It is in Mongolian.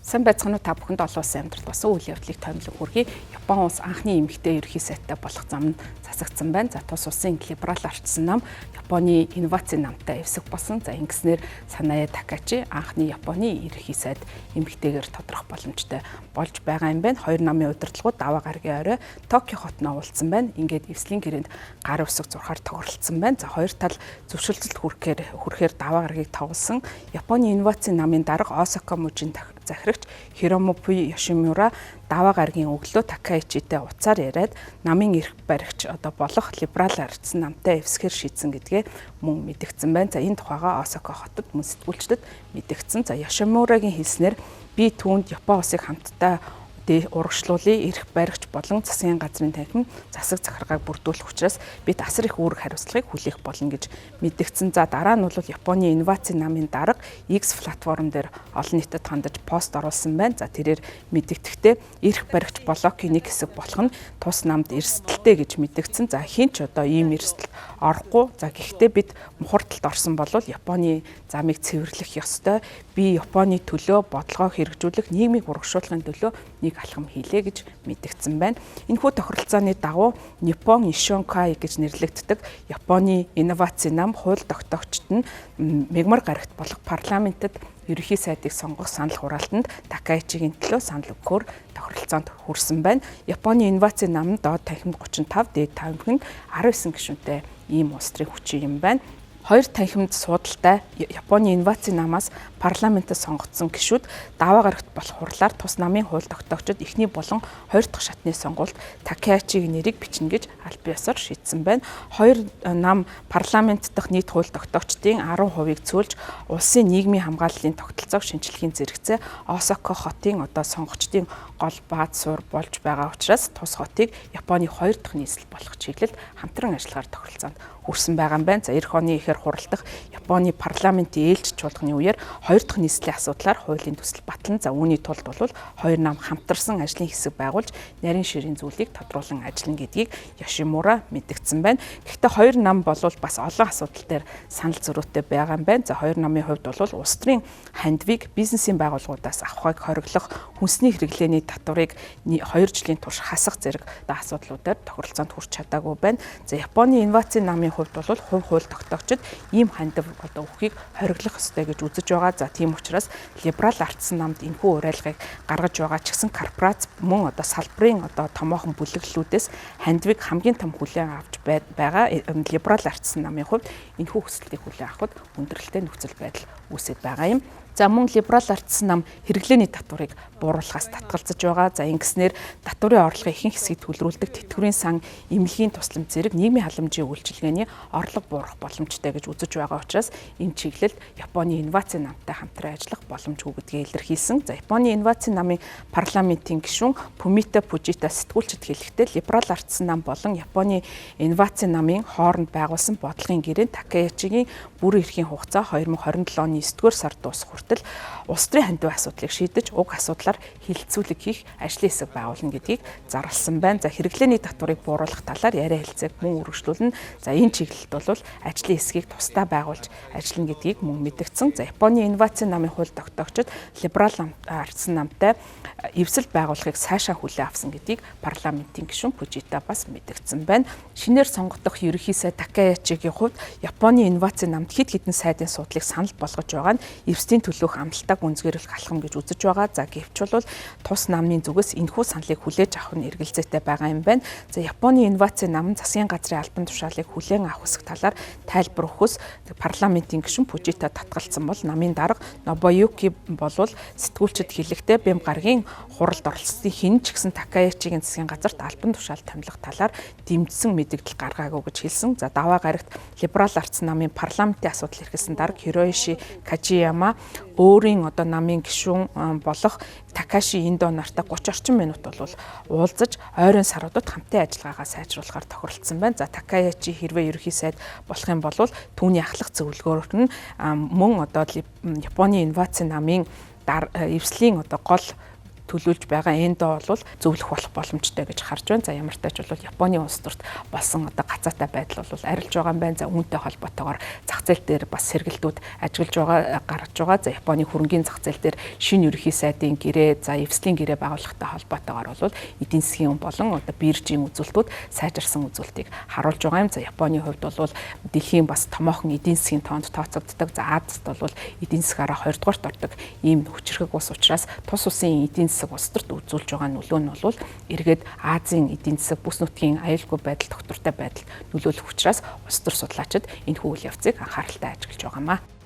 Сайн байцгаана уу та бүхэнд олон улсын амьдрал болсон үйл явдлыг томилог хүргэе. Япон улс анхны эмэгтэй ерөнхий сайтай болох зам нь засагдсан байна. За тус улсын либерал ардчсан нам Японы инновацийн намтай эвсэг болсон. За ингэснээр Саная Такачи анхны Японы ерөнхий сайд эмэгтэйгээр тодрох боломжтой болж байгаа юм байна. Хоёр намын удирдлагууд даваа гарагийн орой Токио хотод уулзсан байна. Ингээд эвслийн гэрээнд гар үсэг зурхаар тохиролцсон байна. За хоёр тал зөвшөөрлөлт хүрэхээр даваа гарагийг тоглосон. Японы инновацийн намын дарга Осака мужийн захирагч Хиромопи Йошимура даваа гарагийн өглөө Такаичитэй уцаар яриад намын эрх баригч болох либерал ардсан намтай эвсгээр шийдсэн гэдгээ мөн мэдгдсэн байна. За энэ тухайга Осака хотод мөн сэтгүүлчдэд мэдгдсэн. За Йошимурагийн хэлснээр би түүнд Япон улсыг хамтдаа урагшлуулын эрх баригч болон засгийн газрын танхим засаг захиргааг бүрдүүлэх учраас бид асар их үүрэг хариуцлагыг хүлээх болно гэж мэдгдсэн. За дараа нь бол Японы инновацийн намын дарга X платформ дээр олон нийтэд хандаж пост оруулсан байна. За тэрээр мэдэгдэхдээ эрх баригч блокийн нэг хэсэг болох нь тус намд эрсдэлтэй гэж мэдгдсэн. За хинч ийм эрсдэл орохгүй. За гэхдээ бид мухардалд орсон бол Японы замыг цэвэрлэх ёстой. Би Японы төлөө бодлогоо хэрэгжүүлэх, нийгмийг урагшуулахын төлөө нэг алхам хийлээ гэж мэдгдсэн байна. Энэхүү тохиролцооны дагуу Nippon Isshonkai гэж нэрлэгддэг Японы инновацийн нам хууль тогтоогчид нь мягмар гарагт болох парламентэд ерөнхий сайдыг сонгох санал хураалтанд Такаичигийн төлөө санал өгөхөөр тохиролцоонд хүрсэн байна. Японы инновацийн нам доод танхим 35, дээд танхим 19 гишүүнтэй ийм улс төрийн хүчин юм байна. Хоёр танхимд суудалтай Японы инновацийн намаас парламентд сонгогдсон гишүүд даваа гарагт болох хурлаар тус намын хууль тогтоогчид эхний болон хоёр дахь шатны сонгуульд Такаичигийн нэрийг бичнэ гэж аль биесээр шийдсэн байна. Хоёр нам парламент дахь нийт хууль тогтоогчдын 10%-ийг цөөлж улсын нийгмийн хамгааллын тогтолцоог шинжилхийн зэрэгцээ Осака хотын сонгогчдын гол бааз суур болж байгаа учраас тус хотыг Японы хоёр дахь нийслэл болох чиглэлд хамтран ажиллахаар тохиролцоонд хүрсэн байгаа юм байна. За эх оны ихэр хуралдах Японы парламентийн ээлж чуулганы үеэр хоёр дахь нийслэлийн асуудлаар хуулийн төсөл батлан. За үүний тулд бол хоёр нам хамтарсан ажлын хэсэг байгуулж нарийн ширийн зүйлийг тодруулан ажиллана гэдгийг Йошимура мэдгдсэн байна. Гэхдээ хоёр нам бол бас олон асуудал дээр санал зөрүүтэй байгаа юм байна. За хоёр намын хувьд бол улс төрийн хандвийг бизнесийн байгууллагуудаас авахыг хориглох, хүнсний хэрэглээний татварыг 2 жилийн турш хасах зэрэг асуудлуудаар тохиролцоонд хүрч чадаагүй байна. За Японы инновацийн намын хувьд бол хувь хууль тогтоогчид ийм хандив өгөхийг хориглох ёстой гэж үзэж байгаа. За тийм учраас либерал ардсан намд энэхүү уриалгыг гаргаж байгаа ч гэсэн корпорац мөн салбарын томоохон бүлэглэлүүдээс хандивыг хамгийн том хүлээн авч байгаа либерал ардсан намын хувьд энэхүү хүслийг хүлээн авахд хүндрэлтэй нөхцөл байдал үүсэж байгаа юм. За мөн либерал ардсан нам хэрэглээний татварыг бууруулахаас татгалзаж байгаа. За ингэснээр татварын орлогын ихэнх хэсгийг төлрүүлдэг тэтгэврийн сан, эмнэлгийн тусламж зэрэг нийгмийн халамжийн үйлчилгээний орлого буурах боломжтой гэж үзэж байгаа учраас энэ чиглэлд Японы инновацийн намтай хамтран ажиллах боломжгүй гэдгийг илэрхийлсэн. За Японы инновацийн намын парламентийн гишүүн Фумита Фужита сэтгүүлчид хэлэхдээ либерал ардсан нам болон Японы инновацийн намын хооронд байгуулсан бодлогын гэрээнд Такаичигийн бүрэн эрхийн хугацаа 2027 оны 9-р сард дуусах хүртэл улс төрийн хандив асуудлыг шийдэж уг асуудлаар хилцүүлэг хийх ажлын хэсэг байгуулна гэдгийг зарласан байна. За хэрэглээний татварыг бууруулах талаар яриа хэлцээг мөн үргэлжлүүлнэ. За энэ чиглэлд бол ажлын хэсгийг тусдаа байгуулж ажиллана гэдгийг мөн мэдгдсэн. За Японы инновацийн намын хууль тогтоогчид либерал ардсан намтай эвсэл байгуулахыг сайшаа хүлээн авсан гэдгийг парламентийн гишүүн Фужита бас мэдгдсэн байна. Шинээр сонгогдох ерөнхий сайд Такаичигийн хувьд Японы инновацийн намд хэд хэдэн сайдын суудлыг санал болгож байгаа нь эвсдийн төлөөх амлалтааг үнзгээрүүлэх алхам гэж үзэж байгаа. За гэвч бол тус намын зүгээс энэхүү саналыг хүлээж авах нь эргэлзээтэй байгаа юм байна. За Японы инновацийн нам засгийн газрын албан тушаалыг хүлээн авах хэсэг талаар тайлбар өгөхөөс парламентийн гишүүн Фужита татгалцсан бол намын дарга Нобуюки болвол сэтгүүлчид хэлэхдээ бям гарагийн хуралд оролцсон хэн ч гэсэн Такаичигийн засгийн газарт албан тушаал томилох талаар дэмжсэн мэдээлэл гаргаагүй гэж хэлсэн. За даваа гарагт либерал ардсан намын парламентын асуудал эрхэлсэн дарга Хироиши Кажияма өөрийн намын гишүүн болох Такаши Индо нартай 30 орчим минут бол уулзаж ойрын саруудад хамтын ажиллагаагаа сайжруулахаар тохиролцсон байна. За Такаичи хэрвээ ерөнхий сайд болох юм бол түүний ахлах зөвлөгөөр нь мөн Японы инновацийн намын эвслийн гол төлөвлөж байгаа эндээ бол зөвлөх болох боломжтой гэж харж байна. За ямар ч тач бол Японы улс төрт болсон одоо гацаатай байдал бол арилж байгаа юм байна. За үүнтэй холбоотойгоор зах зээл дээр бас сэргэлтүүд ажиглаж байгаа гаргаж байгаа. За Японы хөрөнгийн зах зээл дээр шинэ ерөнхий сайдын гэрээ, за эвслийн гэрээ байгуулахтай холбоотойгоор бол эдийн засгийн болон одоо биржийн үзүүлэлтүүд сайжирсан үзүүлэлтийг харуулж байгаа юм. За Японы хувьд бол дэлхийн бас томоохон эдийн засгийн тоонд тооцогддог. За Азад бол эдийн засгаараа 20 дугаарт ордог ийм хүчрхэг улс учраас тус улсын эдийн засаг улс төрт үзүүлж байгаа нөлөө нь бол эргээд Азийн эдийн засаг бүс нутгийн аюулгүй байдал, тогтвортой байдалд нөлөөлөх учраас улс төр судлаачид энэ үйл явцыг анхааралтай ажиглаж байгаамаа.